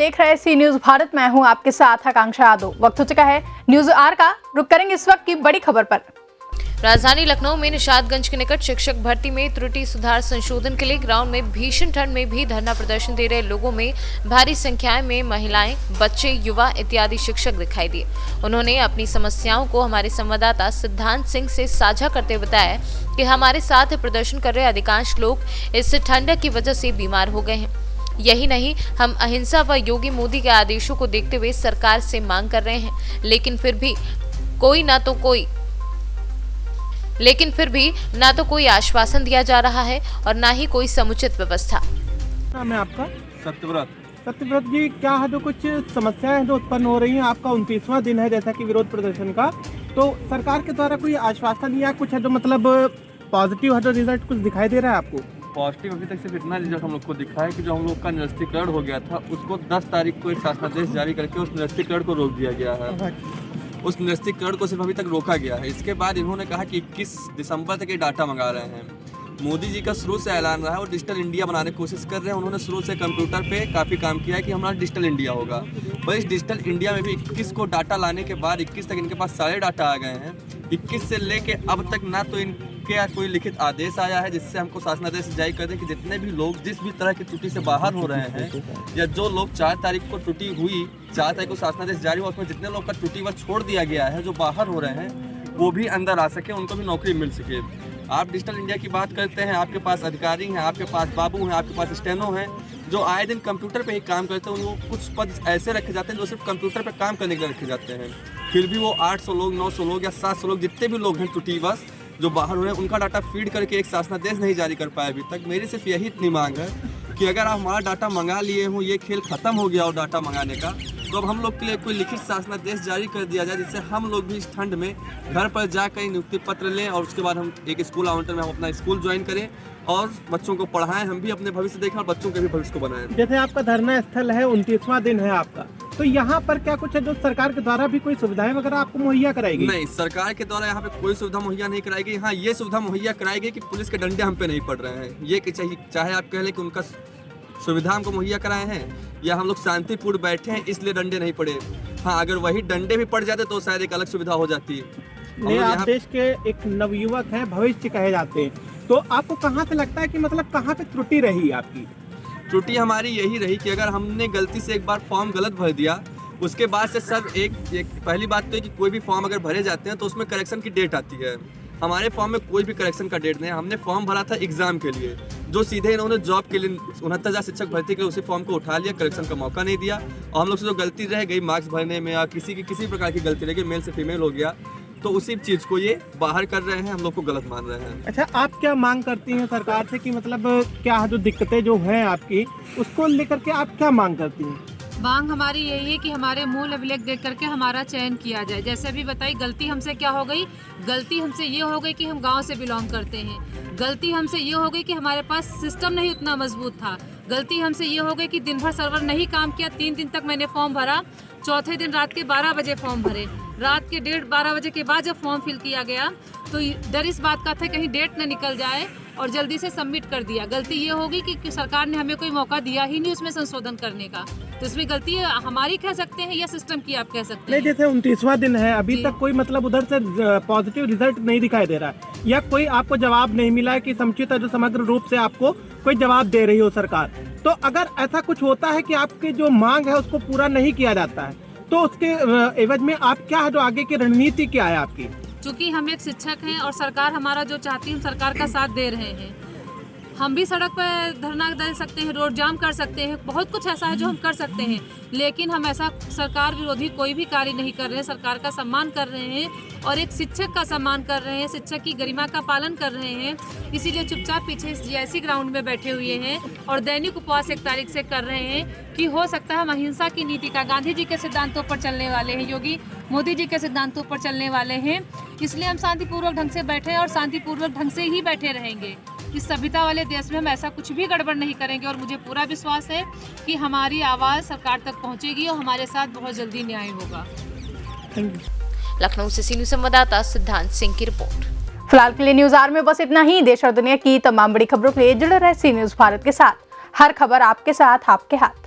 देख रहे सी न्यूज भारत। मैं हूं आपके साथ आकांक्षा यादव। वक्त हो चुका है न्यूज आर का। रुक करेंगे इस वक्त की बड़ी खबर पर। राजधानी लखनऊ में निषादगंज के निकट शिक्षक भर्ती में त्रुटि सुधार संशोधन के लिए ग्राउंड में भीषण ठंड में भी धरना प्रदर्शन दे रहे लोगों में भारी संख्या में महिलाएं, बच्चे, युवा इत्यादि शिक्षक दिखाई दिए। उन्होंने अपनी समस्याओं को हमारे संवाददाता सिद्धांत सिंह से साझा करते हुए बताया कि हमारे साथ प्रदर्शन कर रहे अधिकांश लोग इस ठंड की वजह से बीमार हो गए हैं। यही नहीं, हम अहिंसा व योगी मोदी के आदेशों को देखते हुए सरकार से मांग कर रहे हैं, लेकिन फिर भी ना तो कोई आश्वासन दिया जा रहा है और ना ही कोई समुचित व्यवस्था। नाम है आपका? सत्यव्रत जी, क्या है जो कुछ समस्याएं हैं जो उत्पन्न हो रही हैं? आपका 29वां दिन है जैसा कि विरोध प्रदर्शन का, तो सरकार के द्वारा कोई आश्वासन या कुछ है जो मतलब पॉजिटिव है जो रिजल्ट कुछ दिखाई दे रहा है आपको? पॉजिटिव अभी तक सिर्फ इतना रिजल्ट हम लोग को दिखा है कि जो हम लोग का निरस्तीकरण हो गया था उसको 10 तारीख को एक शासनादेश जारी करके उस निरस्तीकरण को रोक दिया गया है। उस निरस्तीकरण को सिर्फ अभी तक रोका गया है। इसके बाद इन्होंने कहा कि 21 दिसंबर तक ये डाटा मंगा रहे हैं। मोदी जी का शुरू से ऐलान रहा है और डिजिटल इंडिया बनाने की कोशिश कर रहे हैं। उन्होंने शुरू से कंप्यूटर पे काफ़ी काम किया है कि हमारा डिजिटल इंडिया होगा। पर इस डिजिटल इंडिया में भी 21 को डाटा लाने के बाद 21 तक इनके पास सारे डाटा आ गए हैं। 21 से लेके अब तक ना तो इनके कोई लिखित आदेश आया है जिससे हमको शासनादेश जारी कर दें कि जितने भी लोग जिस भी तरह की त्रुटि से बाहर हो रहे हैं, या जो लोग 4 तारीख को त्रुटि हुई, 4 तारीख को शासनादेश जारी हुआ, उसमें जितने लोग का त्रुटिवश छोड़ दिया गया है, जो बाहर हो रहे हैं वो भी अंदर आ सके, उनको भी नौकरी मिल सके। आप डिजिटल इंडिया की बात करते हैं, आपके पास अधिकारी हैं, आपके पास बाबू हैं, आपके पास स्टेनो हैं जो आए दिन कंप्यूटर पे ही काम करते हैं। उनको कुछ पद ऐसे रखे जाते हैं जो सिर्फ कंप्यूटर पे काम करने के लिए रखे जाते हैं। फिर भी वो 800 लोग, 900 लोग या 700 लोग जितने भी लोग हैं त्रुटिवश जो बाहर हो रहे हैं, उनका डाटा फीड करके एक शासनादेश नहीं जारी कर पाए अभी तक। मेरी सिर्फ यही इतनी मांग है कि अगर आप हमारा डाटा मंगा लिए हो, ये खेल ख़त्म हो गया हो डाटा मंगाने का, तो अब हम लोग के लिए कोई लिखित शासनादेश जारी कर दिया जाए जिससे हम लोग भी इस ठंड में घर पर जाकर नियुक्ति पत्र लें और उसके बाद हम एक स्कूल आवंटन में हम अपना स्कूल ज्वाइन करें और बच्चों को पढ़ाएं। हम भी अपने भविष्य देखें और बच्चों के भी भविष्य को बनाएं। जैसे आपका धरना स्थल है, 29वां दिन है आपका, तो यहाँ पर क्या कुछ है जो सरकार के द्वारा भी कोई सुविधाएं वगैरह आपको मुहैया कराएगी? नहीं, सरकार के द्वारा यहाँ पे कोई सुविधा मुहैया नहीं कराएगी। हाँ, ये सुविधा मुहैया कराएगी कि पुलिस के डंडे हम पे नहीं पड़ रहे हैं। ये कि चाहे आप कह लें कि उनका सुविधा हमको मुहैया कराए हैं या हम लोग शांतिपूर्ण बैठे हैं इसलिए डंडे नहीं पड़े। हाँ, अगर वही डंडे भी पड़ जाते तो शायद एक अलग सुविधा हो जाती है। आप देश के एक नवयुवक हैं, भविष्य कहे जाते हैं, तो आपको कहाँ से लगता है कि मतलब कहाँ पे त्रुटि रही आपकी? त्रुटि हमारी यही रही कि अगर हमने गलती से एक बार फॉर्म गलत भर दिया, उसके बाद से सर एक पहली बात तो है कि कोई भी फॉर्म अगर भरे जाते हैं तो उसमें करेक्शन की डेट आती है। हमारे फॉर्म में कोई भी करेक्शन का डेट नहीं है। हमने फॉर्म भरा था एग्जाम के लिए, जो सीधे इन्होंने जॉब के लिए 69,000 शिक्षक भर्ती के लिए उसी फॉर्म को उठा लिया, करेक्शन का मौका नहीं दिया। और हम लोग से जो गलती रह गई मार्क्स भरने में या किसी प्रकार की गलती रह गई, मेल से फीमेल हो गया, तो उसी चीज़ को ये बाहर कर रहे हैं, हम लोग को गलत मान रहे हैं। अच्छा, आप क्या मांग करती हैं सरकार से कि मतलब क्या जो दिक्कतें जो हैं आपकी, उसको लेकर के आप क्या मांग करती हैं? मांग हमारी यही है कि हमारे मूल अभिलेख देख करके हमारा चयन किया जाए। जैसे अभी बताइए, गलती हमसे क्या हो गई? गलती हमसे ये हो गई कि हम गांव से बिलोंग करते हैं। गलती हमसे ये हो गई कि हमारे पास सिस्टम नहीं उतना मजबूत था। गलती हमसे ये हो गई कि दिन भर सर्वर नहीं काम किया। 3 दिन तक मैंने फॉर्म भरा, चौथे दिन रात के 12 बजे फॉर्म भरे। रात के 1:30-12 बजे के बाद जब फॉर्म फिल किया गया तो डर इस बात का था कहीं डेट न निकल जाए और जल्दी से सबमिट कर दिया। गलती ये होगी कि सरकार ने हमें कोई मौका दिया ही नहीं उसमें संशोधन करने का, तो इसमें गलती हमारी कह सकते हैं या सिस्टम की आप कह सकते हैं? नहीं, जैसे 29वां दिन है, अभी तक कोई मतलब उधर से पॉजिटिव रिजल्ट नहीं दिखाई दे रहा है या कोई आपको जवाब नहीं मिला है कि समुचित जो समग्र रूप से आपको कोई जवाब दे रही हो सरकार। तो अगर ऐसा कुछ होता है कि आपकी जो मांग है उसको पूरा नहीं किया जाता है, तो उसके एवज में आप क्या है जो आगे की रणनीति क्या है आपकी? चूँकि हम एक शिक्षक हैं और सरकार हमारा जो चाहती है हम सरकार का साथ दे रहे हैं। हम भी सड़क पर धरना दे सकते हैं, रोड जाम कर सकते हैं, बहुत कुछ ऐसा है जो हम कर सकते हैं, लेकिन हम ऐसा सरकार विरोधी कोई भी कार्य नहीं कर रहे हैं। सरकार का सम्मान कर रहे हैं और एक शिक्षक का सम्मान कर रहे हैं, शिक्षक की गरिमा का पालन कर रहे हैं। इसीलिए चुपचाप पीछे जीआईसी ग्राउंड में बैठे हुए हैं और दैनिक उपवास 1 तारीख से कर रहे हैं कि हो सकता है हम अहिंसा की नीति का, गांधी जी के सिद्धांतों पर चलने वाले हैं, योगी मोदी जी के सिद्धांतों पर चलने वाले हैं। इसलिए हम शांतिपूर्वक ढंग से बैठे हैं और शांतिपूर्वक ढंग से ही बैठे रहेंगे। इस सभ्यता वाले देश में हम ऐसा कुछ भी गड़बड़ नहीं करेंगे और मुझे पूरा विश्वास है कि हमारी आवाज़ सरकार तक पहुंचेगी और हमारे साथ बहुत जल्दी न्याय होगा। लखनऊ से सी न्यूज़ संवाददाता सिद्धांत सिंह की रिपोर्ट। फिलहाल के लिए न्यूज आर में बस इतना ही। देश और दुनिया की तमाम बड़ी खबरों के लिए जुड़े रहे सी न्यूज भारत के साथ। हर खबर आपके साथ, आपके हाथ।